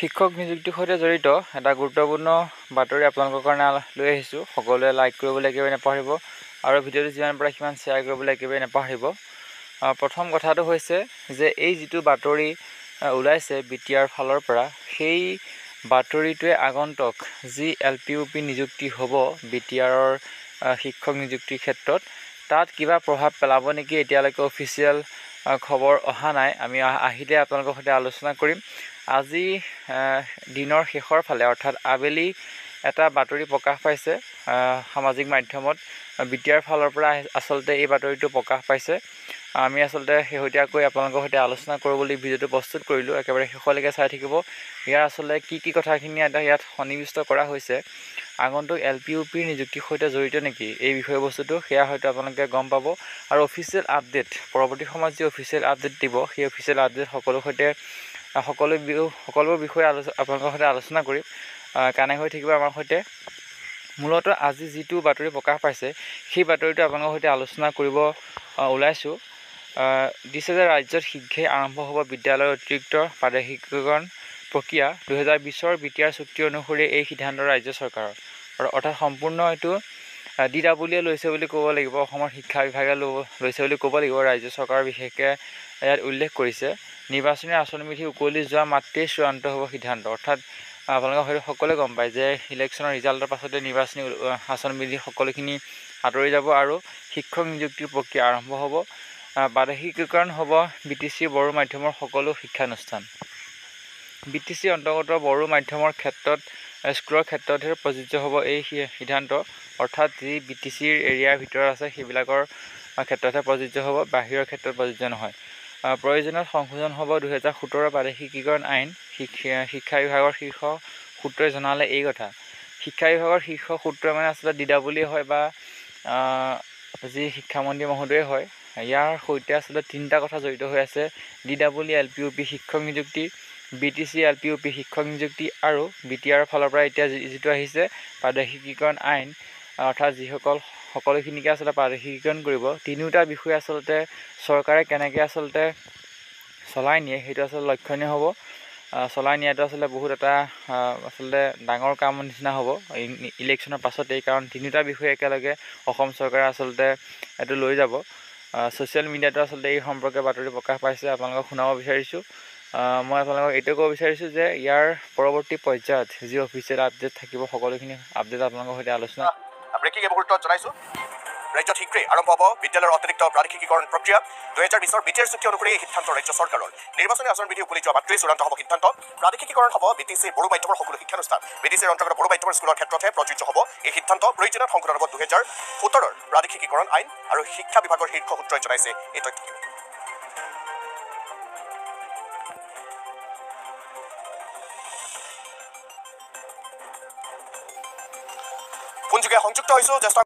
শিক্ষক নিযুক্তিৰ সৈতে জড়িত এটা গুৰুত্বপূৰ্ণ বাতৰি আপোনালোকৰ কাৰণে লৈ আহিছোঁ। সকলোৱে লাইক কৰিবলৈ একেবাৰে নাপাহৰিব আৰু ভিডিঅ'টো যিমান পাৰে সিমান শ্বেয়াৰ কৰিবলৈ একেবাৰে নাপাহৰিব। প্ৰথম কথাটো হৈছে যে এই যিটো বাতৰি ওলাইছে BTR ফালৰ পৰা, সেই বাতৰিটোৱে আগন্তুক যি LPUP নিযুক্তি হ'ব BTRৰ শিক্ষক নিযুক্তিৰ ক্ষেত্ৰত, তাত কিবা প্ৰভাৱ পেলাব নেকি? এতিয়ালৈকে অফিচিয়েল খবৰ অহা নাই। আমি আহিলে আপোনালোকৰ সৈতে আলোচনা কৰিম। আজি দিনৰ শেষৰ ফালে অৰ্থাৎ আবেলি এটা বাতৰি প্ৰকাশ পাইছে সামাজিক মাধ্যমত। BTR ফালৰ পৰা আচলতে এই বাতৰিটো প্ৰকাশ পাইছে। আমি আচলতে শেহতীয়াকৈ আপোনালোকৰ সৈতে আলোচনা কৰোঁ বুলি ভিডিঅ'টো প্ৰস্তুত কৰিলোঁ। একেবাৰে শেষলৈকে চাই থাকিব। ইয়াৰ আচলতে কি কথাখিনি ইয়াত সন্নিৱিষ্ট কৰা হৈছে, আগন্তুক LPUP নিযুক্তিৰ সৈতে জড়িত নেকি এই বিষয়বস্তুটো, সেয়া হয়তো আপোনালোকে গম পাব। আৰু অফিচিয়েল আপডেট, পৰৱৰ্তী সময়ত যি অফিচিয়েল আপডেট দিব, সেই অফিচিয়েল আপডেট সকলোবোৰ বিষয়ে আপোনালোকৰ সৈতে আলোচনা কৰিম। কানেক্ট হৈ থাকিব আমাৰ সৈতে। মূলতঃ আজি যিটো বাতৰি প্ৰকাশ পাইছে, সেই বাতৰিটো আপোনালোকৰ সৈতে আলোচনা কৰিব ওলাইছোঁ। দিছে যে ৰাজ্যত শীঘ্ৰেই আৰম্ভ হ'ব বিদ্যালয়ৰ অতিৰিক্ত প্ৰাদেশিকীকৰণ প্ৰক্ৰিয়া। 2020 BTR চুক্তি অনুসৰি এই সিদ্ধান্ত ৰাজ্য চৰকাৰৰ, অৰ্থাৎ সম্পূৰ্ণ এইটো DWE লৈছে বুলি ক'ব লাগিব। অসমৰ শিক্ষা বিভাগে লৈছে বুলি ক'ব লাগিব। ৰাজ্য চৰকাৰৰ বিশেষকৈ ইয়াত উল্লেখ কৰিছে, নিৰ্বাচনী আচৰণবিধি উকলি যোৱা মাত্ৰেই চূড়ান্ত হ'ব সিদ্ধান্ত। অৰ্থাৎ আপোনালোকে হয়তো সকলোৱে গম পায় যে ইলেকশ্যনৰ ৰিজাল্টৰ পাছতে নিৰ্বাচনী আচৰণবিধি সকলোখিনি আঁতৰি যাব আৰু শিক্ষক নিযুক্তিৰ প্ৰক্ৰিয়া আৰম্ভ হ'ব। প্ৰাদেশিকীকৰণ হ'ব BTC বড়ো মাধ্যমৰ সকলো শিক্ষানুষ্ঠান। BTC অন্তৰ্গত বড়ো মাধ্যমৰ ক্ষেত্ৰত স্কুলৰ ক্ষেত্ৰতহে প্ৰযোজ্য হ'ব এই সিদ্ধান্ত। অৰ্থাৎ যি BTCৰ এৰিয়াৰ ভিতৰত আছে সেইবিলাকৰ ক্ষেত্ৰতহে প্ৰযোজ্য হ'ব, বাহিৰৰ ক্ষেত্ৰত প্ৰযোজ্য নহয়। প্ৰয়োজনত সংশোধন হ'ব 2017 প্ৰাদেশিকীকৰণ আইন। শিক্ষা বিভাগৰ শীৰ্ষ সূত্ৰই জনালে এই কথা। শিক্ষা বিভাগৰ শীৰ্ষ সূত্ৰই মানে আচলতে DWE হয় বা যি শিক্ষামন্ত্ৰী মহোদয় হয়, ইয়াৰ সৈতে আচলতে তিনিটা কথা জড়িত হৈ আছে। DWE LPUP শিক্ষক নিযুক্তি, BTC LPUP শিক্ষক নিযুক্তি আৰু BTR ফালৰ পৰা এতিয়া যিটো আহিছে প্ৰাদেশিকীকৰণ আইন, অৰ্থাৎ সকলোখিনিকে আচলতে প্ৰাদেশিকীকৰণ কৰিব। তিনিওটা বিষয় আচলতে চৰকাৰে কেনেকৈ আচলতে চলাই নিয়ে সেইটো আচলতে লক্ষণীয় হ'ব। চলাই নিয়াটো আচলতে বহুত এটা আচলতে ডাঙৰ কাম নিচিনা হ'ব ইলেকশ্যনৰ পাছতেই, কাৰণ তিনিওটা বিষয় একেলগে অসম চৰকাৰে আচলতে এইটো লৈ যাব। ছ'চিয়েল মিডিয়াতো আচলতে এই সম্পৰ্কে বাতৰি প্ৰকাশ পাইছে, আপোনালোকক শুনাব বিচাৰিছোঁ। মই আপোনালোকক এইটো ক'ব বিচাৰিছোঁ যে ইয়াৰ পৰৱৰ্তী পৰ্যায়ত যি অফিচিয়েল আপডেট থাকিব, সকলোখিনি আপডেট আপোনালোকৰ সৈতে আলোচনা। ব্ৰেকিং এই মুহূৰ্তত জনাইছোঁ, ৰাজ্যত শীঘ্ৰেই আৰম্ভ হ'ব বিদ্যালয়ৰ অতিৰিক্ত প্ৰাদেশিকীকৰণ প্ৰক্ৰিয়া। 2020 BTR চুক্তি অনুসৰি এই সিদ্ধান্ত ৰাজ্য চৰকাৰৰ। নিৰ্বাচনী আচৰণবিধি উকলি যোৱা মাত্ৰেই চূড়ান্ত হ'ব সিদ্ধান্ত। প্ৰাদেশিকীকৰণ হ'ব BTC বড়ো মাধ্যমৰ সকলো শিক্ষানুষ্ঠান। BTCৰ অন্তৰ্গত বড়ো মাধ্যমৰ স্কুলৰ ক্ষেত্ৰতহে প্ৰযোজ্য হ'ব এই সিদ্ধান্ত। প্ৰয়োজনত সংশোধন হ'ব 2017 প্ৰাদেশিকীকৰণ আইন আৰু শিক্ষা বিভাগৰ শীৰ্ষ সূত্ৰই জনাইছে এই তথ্যখিনি। ফোনযোগে সংযুক্ত হৈছোঁ জ্যেষ্ঠ